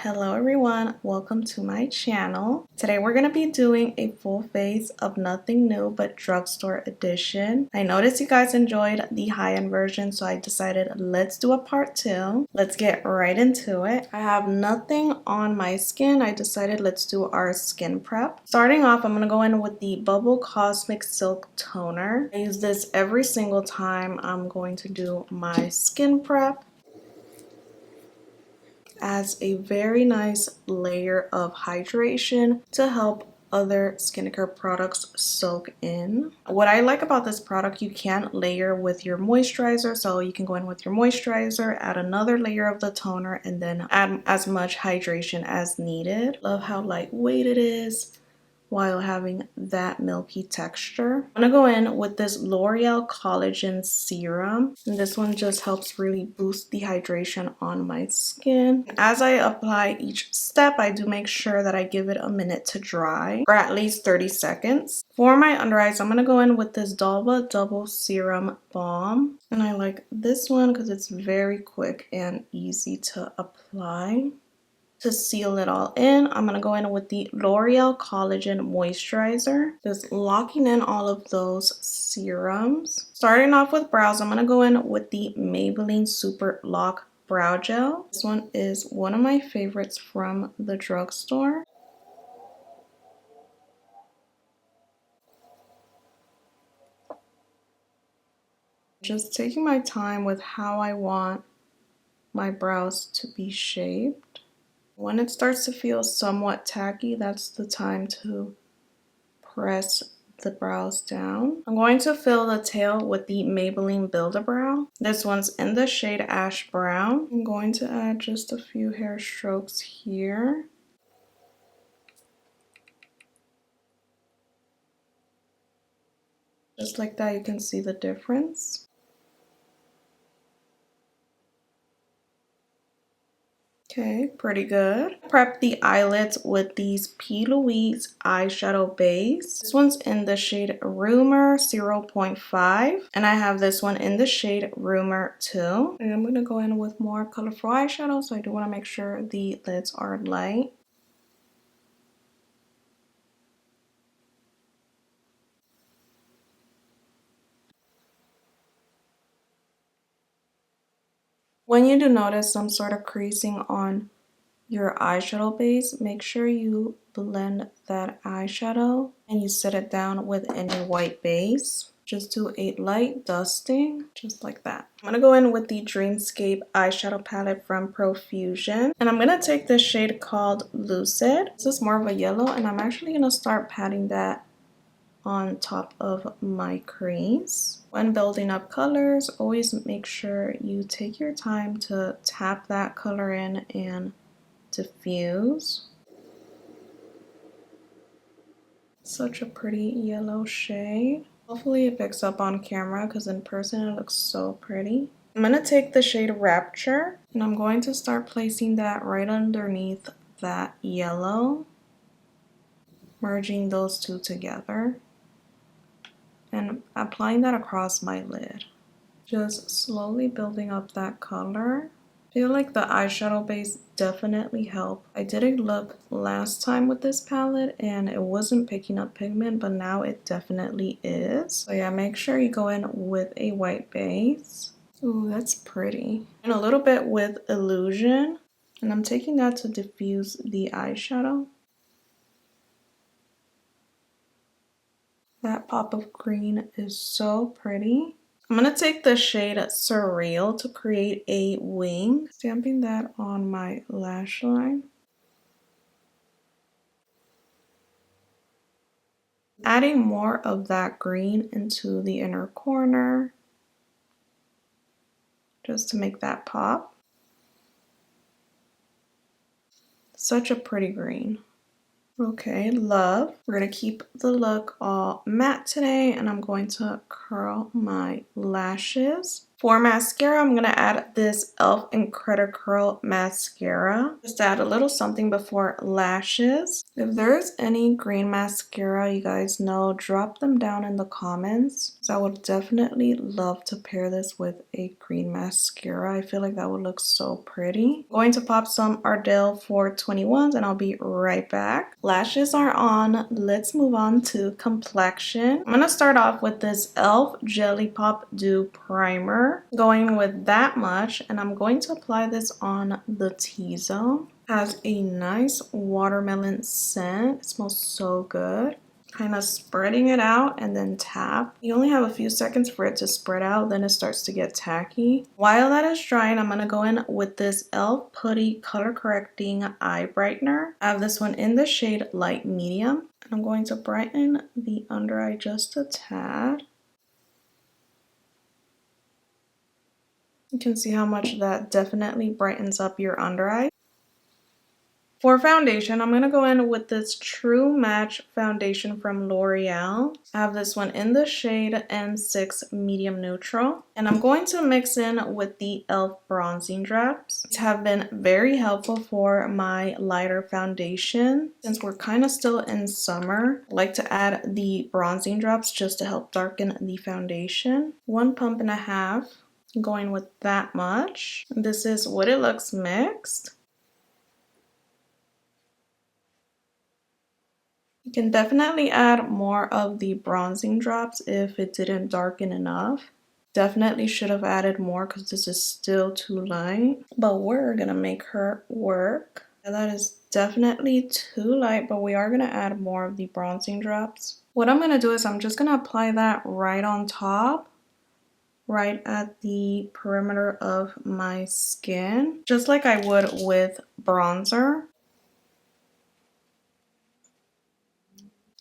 Hello everyone, welcome to my channel. Today we're going to be doing a full face of Nothing New But Drugstore edition. I noticed you guys enjoyed the high-end version, so I decided let's do a part 2. Let's get right into it. I have nothing on my skin. I decided let's do our skin prep. Starting off, I'm going to go in with the Bubble Cosmic Silk Toner. I use this every single time I'm going to do my skin prep. Adds a very nice layer of hydration to help other skincare products soak in. What I like about this product, you can layer with your moisturizer, so you can go in with your moisturizer, add another layer of the toner, and then add as much hydration as needed. Love how lightweight it is while having that milky texture. I'm gonna go in with this L'Oreal Collagen Serum, and this one just helps really boost the hydration on my skin. As I apply each step, I do make sure that I give it a minute to dry, or at least 30 seconds. For my under eyes, I'm gonna go in with this Dalva Double Serum Balm, and I like this one because it's very quick and easy to apply. To seal it all in, I'm going to go in with the L'Oreal Collagen Moisturizer, just locking in all of those serums. Starting off with brows, I'm going to go in with the Maybelline Super Lock Brow Gel. This one is one of my favorites from the drugstore. Just taking my time with how I want my brows to be shaped. When it starts to feel somewhat tacky, that's the time to press the brows down. I'm going to fill the tail with the Maybelline Build-A-Brow. This one's in the shade Ash Brown. I'm going to add just a few hair strokes here. Just like that, you can see the difference. Okay, pretty good. Prep the eyelids with these P. Louise eyeshadow base. This one's in the shade Rumor 0.5, and I have this one in the shade Rumor 2. And I'm going to go in with more colorful eyeshadow, so I do want to make sure the lids are light. When you do notice some sort of creasing on your eyeshadow base, make sure you blend that eyeshadow and you set it down with any white base. Just do a light dusting, just like that. I'm gonna go in with the Dreamscape eyeshadow palette from Profusion, and I'm gonna take this shade called Lucid. This is more of a yellow, and I'm actually gonna start patting that on top of my crease. When building up colors, always make sure you take your time to tap that color in and diffuse. Such a pretty yellow shade. Hopefully it picks up on camera because in person it looks so pretty. I'm going to take the shade Rapture, and I'm going to start placing that right underneath that yellow, merging those two together and applying that across my lid. Just slowly building up that color. I feel like the eyeshadow base definitely helped. I did a look last time with this palette and it wasn't picking up pigment, but now it definitely is. So yeah, make sure you go in with a white base. Ooh, that's pretty. And a little bit with Illusion. And I'm taking that to diffuse the eyeshadow. That pop of green is so pretty. I'm going to take the shade Surreal to create a wing, stamping that on my lash line. Adding more of that green into the inner corner, just to make that pop. Such a pretty green. Okay, love. We're going to keep the look all matte today, and I'm going to curl my lashes. For mascara, I'm going to add this e.l.f. Incredicurl mascara. Just add a little something before lashes. If there's any green mascara you guys know, drop them down in the comments. So I would definitely love to pair this with a green mascara. I feel like that would look so pretty. I'm going to pop some Ardell 421s and I'll be right back. Lashes are on. Let's move on to complexion. I'm going to start off with this e.l.f. Jelly Pop Dew Primer. Going with that much, and I'm going to apply this on the T-zone. Has a nice watermelon scent. It smells so good. Kind of spreading it out and then tap. You only have a few seconds for it to spread out, then it starts to get tacky. While that is drying, I'm going to go in with this e.l.f. Putty Color Correcting Eye Brightener. I have this one in the shade Light Medium. And I'm going to brighten the under eye just a tad. You can see how much that definitely brightens up your under eye. For foundation, I'm going to go in with this True Match foundation from L'Oreal. I have this one in the shade N6 Medium Neutral. And I'm going to mix in with the e.l.f. bronzing drops. These have been very helpful for my lighter foundation. Since we're kind of still in summer, I like to add the bronzing drops just to help darken the foundation. 1.5 pumps. Going with that much. This is what it looks mixed. You can definitely add more of the bronzing drops if it didn't darken enough. Definitely should have added more because this is still too light. But we're gonna make her work. And that is definitely too light, but we are gonna add more of the bronzing drops. What I'm gonna do is I'm just gonna apply that right on top. Right at the perimeter of my skin, just like I would with bronzer.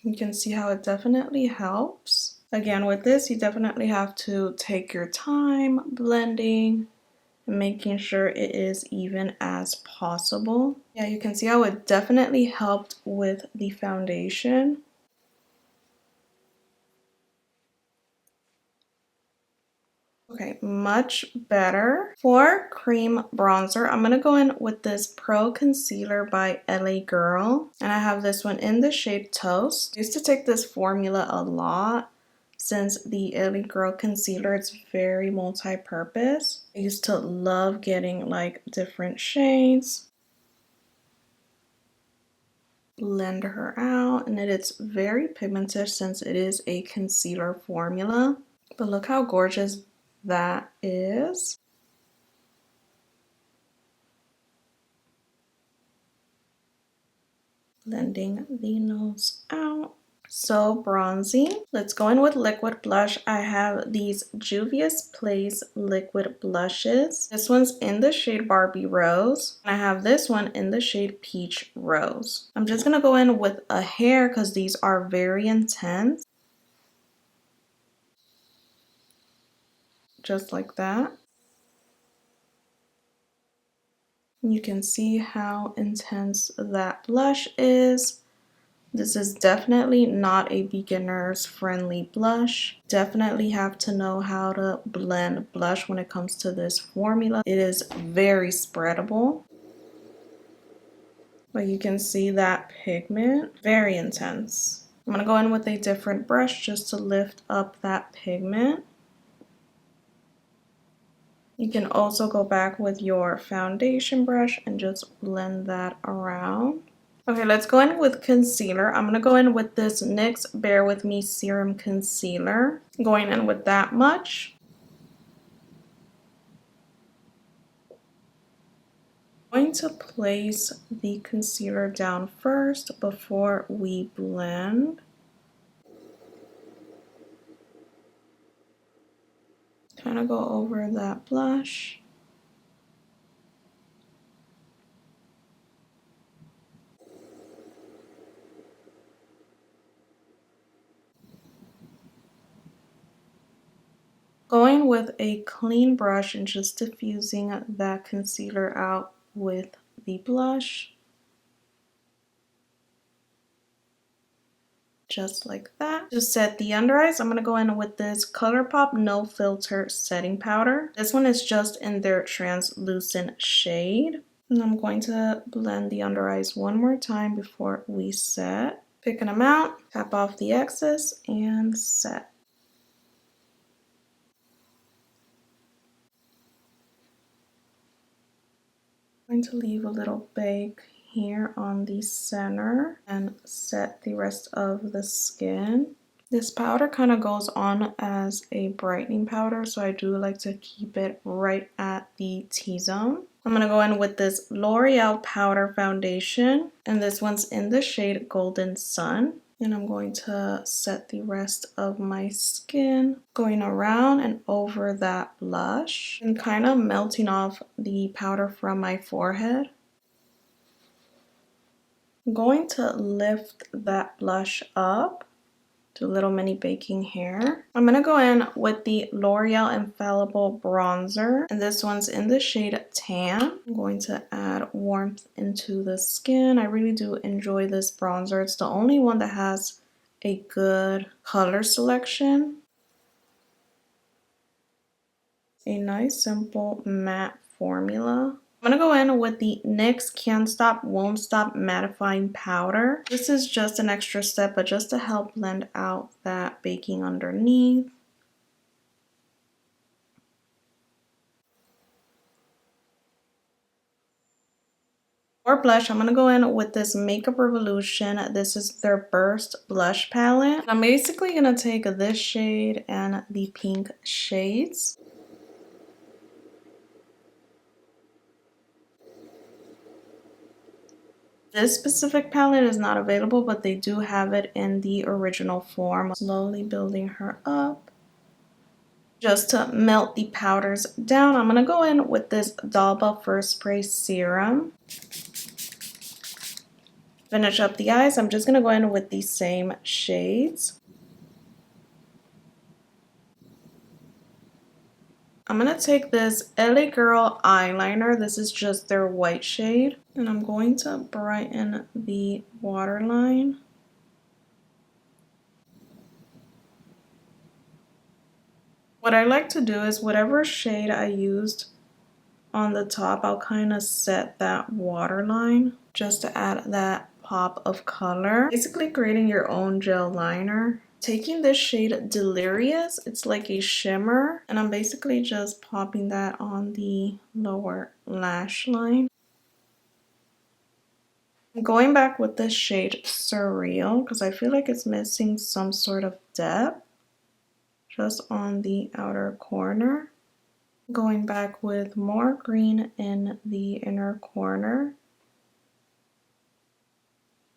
You can see how it definitely helps. Again, with this, you definitely have to take your time blending and making sure it is even as possible. Yeah, you can see how it definitely helped with the foundation. Okay, much better. For cream bronzer, I'm going to go in with this Pro Concealer by LA Girl. And I have this one in the shade Toast. I used to take this formula a lot since the LA Girl concealer, it's very multi-purpose. I used to love getting like different shades. Blend her out, and it is very pigmented since it is a concealer formula. But look how gorgeous that is. Blending the nose out. So bronzy. Let's go in with liquid blush. I have these Juvia's Place liquid blushes. This one's in the shade Barbie Rose. I have this one in the shade Peach Rose. I'm just gonna go in with a hair because these are very intense. Just like that. You can see how intense that blush is. This is definitely not a beginner's friendly blush. Definitely have to know how to blend blush when it comes to this formula. It is very spreadable. But you can see that pigment, very intense. I'm gonna go in with a different brush just to lift up that pigment. You can also go back with your foundation brush and just blend that around. Okay, let's go in with concealer. I'm going to go in with this NYX Bare With Me Serum Concealer. Going in with that much. I'm going to place the concealer down first before we blend. Kind of go over that blush. Going with a clean brush and just diffusing that concealer out with the blush. just like that. To set the under eyes, I'm going to go in with this ColourPop No Filter Setting Powder. This one is just in their translucent shade. And I'm going to blend the under eyes one more time before we set. Picking them out, tap off the excess, and set. I'm going to leave a little bake here on the center and set the rest of the skin. This powder kind of goes on as a brightening powder, so I do like to keep it right at the T-zone. I'm going to go in with this L'Oreal Powder Foundation, and this one's in the shade Golden Sun. And I'm going to set the rest of my skin, going around and over that blush and kind of melting off the powder from my forehead. I'm going to lift that blush up. Do a little mini baking here. I'm going to go in with the L'Oreal Infallible Bronzer, and this one's in the shade Tan. I'm going to add warmth into the skin. I really do enjoy this bronzer. It's the only one that has a good color selection. A nice simple matte formula. I'm going to go in with the NYX Can't Stop Won't Stop Mattifying Powder. This is just an extra step, but just to help blend out that baking underneath. For blush, I'm going to go in with this Makeup Revolution. This is their Burst Blush Palette. I'm basically going to take this shade and the pink shades. This specific palette is not available, but they do have it in the original form. Slowly building her up. Just to melt the powders down, I'm going to go in with this Dalba First Spray Serum. Finish up the eyes. I'm just going to go in with the same shades. I'm going to take this LA Girl eyeliner. This is just their white shade. And I'm going to brighten the waterline. What I like to do is whatever shade I used on the top, I'll kind of set that waterline just to add that pop of color. Basically creating your own gel liner. Taking this shade Delirious, it's like a shimmer, and I'm basically just popping that on the lower lash line. I'm going back with this shade Surreal because I feel like it's missing some sort of depth just on the outer corner. Going back with more green in the inner corner.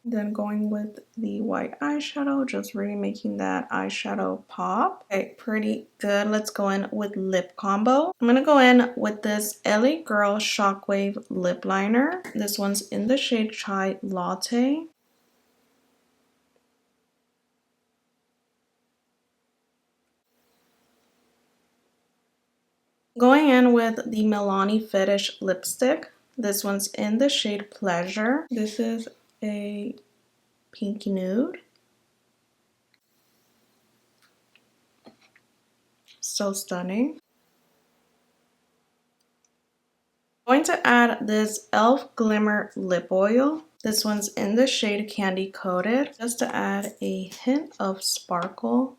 Then going with the white eyeshadow, just really making that eyeshadow pop. Okay, pretty good. Let's go in with lip combo. I'm going to go in with this LA Girl Shockwave lip liner. This one's in the shade Chai Latte. Going in with the Milani Fetish lipstick. This one's in the shade Pleasure. This is a pinky nude. So stunning. Going to add this e.l.f. Glimmer Lip Oil. This one's in the shade Candy Coated, just to add a hint of sparkle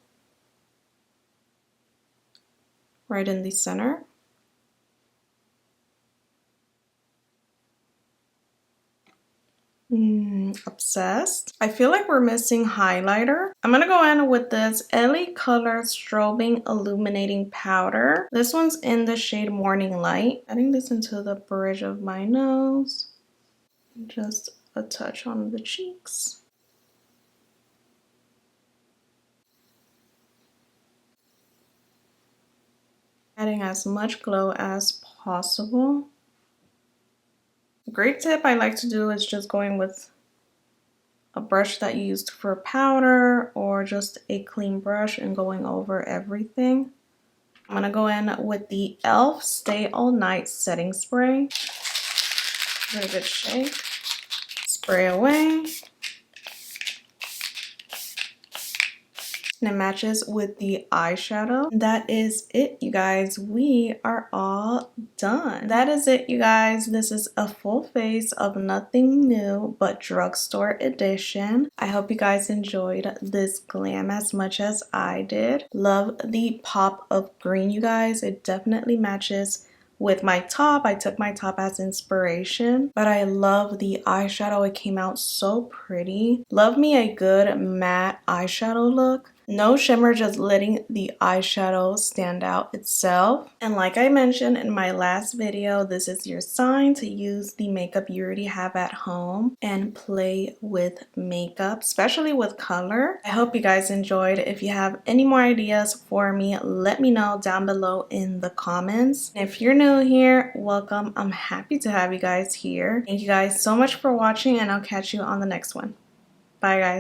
right in the center. Obsessed. I feel like we're missing highlighter. I'm going to go in with this LA Color Strobing Illuminating Powder. This one's in the shade Morning Light. Adding this into the bridge of my nose. Just a touch on the cheeks. Adding as much glow as possible. A great tip I like to do is just going with a brush that you used for powder or just a clean brush and going over everything. I'm going to go in with the e.l.f. Stay All Night Setting Spray. Give it a good shake. Spray away. and it matches with the eyeshadow. That is it, you guys. We are all done. That is it, you guys. This is a full face of Nothing New But Drugstore edition. I hope you guys enjoyed this glam as much as I did. Love the pop of green, you guys. It definitely matches with my top. I took my top as inspiration, but I love the eyeshadow. It came out so pretty. Love me a good matte eyeshadow look. No shimmer, just letting the eyeshadow stand out itself. And like I mentioned in my last video, this is your sign to use the makeup you already have at home and play with makeup, especially with color. I hope you guys enjoyed. If you have any more ideas for me, let me know down below in the comments. And if you're new here, welcome. I'm happy to have you guys here. Thank you guys so much for watching, and I'll catch you on the next one. Bye, guys.